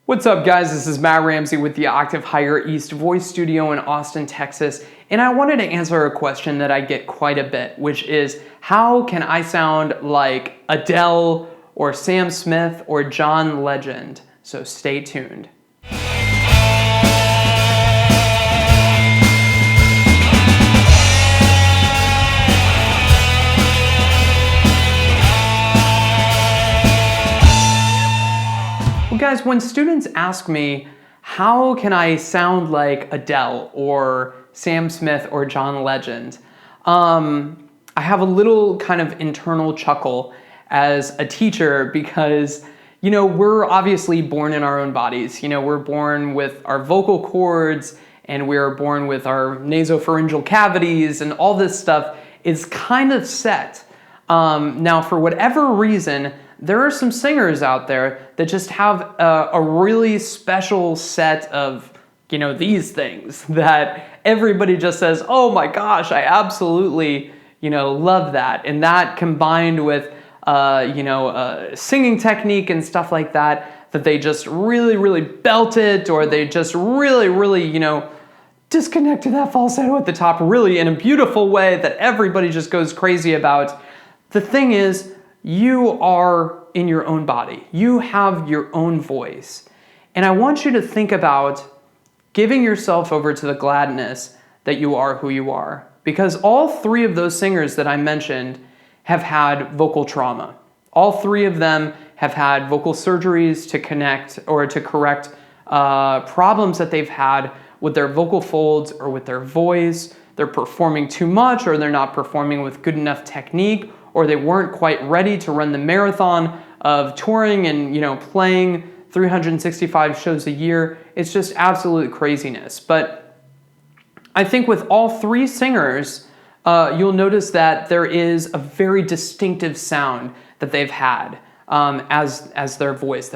What's up, guys? This is Matt Ramsey with the Octave Higher East Voice Studio in Austin, Texas, and I wanted to answer a question that I get quite a bit, which is, how can I sound like Adele or Sam Smith or John Legend? So stay tuned. Guys, when students ask me, how can I sound like Adele or Sam Smith or John Legend? I have a little kind of internal chuckle as a teacher because, we're obviously born in our own bodies. We're born with our vocal cords and we're born with our nasopharyngeal cavities, and all this stuff is kind of set. Now, for whatever reason, there are some singers out there that just have a really special set of, these things that everybody just says, oh my gosh, I absolutely, love that. And that combined with, singing technique and stuff like that they just really, really belt it, or they just really, really, disconnect to that falsetto at the top really in a beautiful way that everybody just goes crazy about. The thing is, you are in your own body. You have your own voice. And I want you to think about giving yourself over to the gladness that you are who you are. Because all three of those singers that I mentioned have had vocal trauma. All three of them have had vocal surgeries to connect or to correct problems that they've had with their vocal folds or with their voice. They're performing too much, or they're not performing with good enough technique, or they weren't quite ready to run the marathon of touring and playing 365 shows a year. It's just absolute craziness. But I think with all three singers, you'll notice that there is a very distinctive sound that they've had as their voice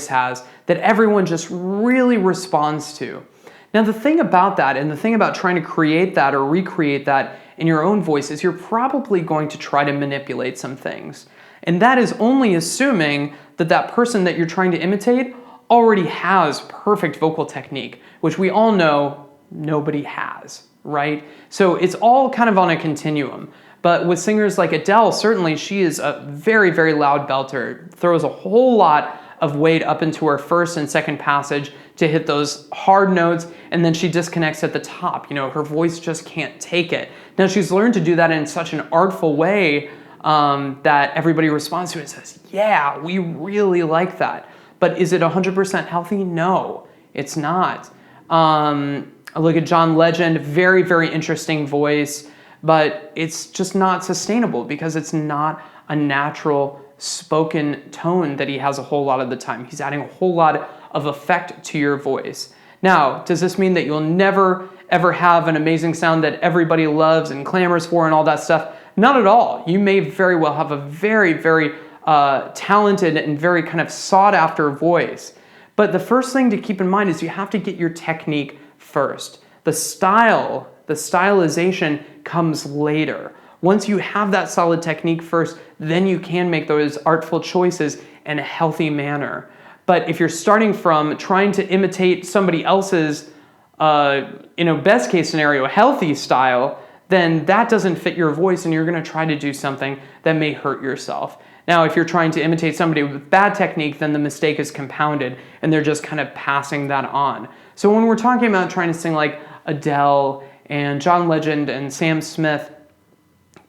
has, that everyone just really responds to. Now, the thing about that, and the thing about trying to create that or recreate that in your own voice, is you're probably going to try to manipulate some things. And that is only assuming that that person that you're trying to imitate already has perfect vocal technique, which we all know nobody has, right? So it's all kind of on a continuum. But with singers like Adele, certainly she is a very, very loud belter, throws a whole lot of weight up into her first and second passage to hit those hard notes, and then she disconnects at the top. Her voice just can't take it. Now, she's learned to do that in such an artful way that everybody responds to it and says, yeah, we really like that. But is it 100% healthy? No, it's not. Look at John Legend, very, very interesting voice, but it's just not sustainable because it's not a natural spoken tone that he has a whole lot of the time. He's adding a whole lot of effect to your voice. Now, does this mean that you'll never, ever have an amazing sound that everybody loves and clamors for and all that stuff? Not at all. You may very well have a very, very talented and very kind of sought after voice. But the first thing to keep in mind is you have to get your technique first. The stylization comes later. Once you have that solid technique first, then you can make those artful choices in a healthy manner. But if you're starting from trying to imitate somebody else's, best case scenario, healthy style, then that doesn't fit your voice and you're gonna try to do something that may hurt yourself. Now, if you're trying to imitate somebody with bad technique, then the mistake is compounded and they're just kind of passing that on. So when we're talking about trying to sing like Adele and John Legend and Sam Smith,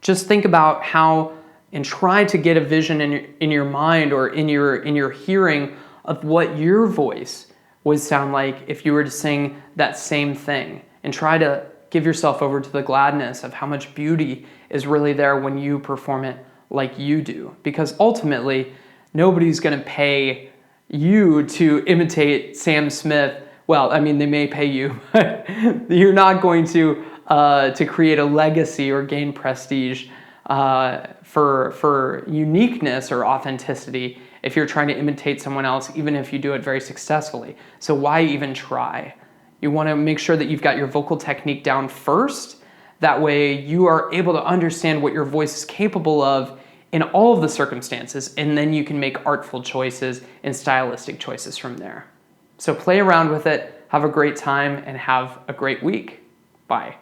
just think about how, and try to get a vision in your mind or in your hearing of what your voice would sound like if you were to sing that same thing, and try to give yourself over to the gladness of how much beauty is really there when you perform it like you do. Because ultimately, nobody's gonna pay you to imitate Sam Smith. Well, I mean, they may pay you, but you're not going to create a legacy or gain prestige for uniqueness or authenticity if you're trying to imitate someone else, even if you do it very successfully. So why even try? You want to make sure that you've got your vocal technique down first. That way you are able to understand what your voice is capable of in all of the circumstances, and then you can make artful choices and stylistic choices from there. So play around with it, have a great time, and have a great week. Bye.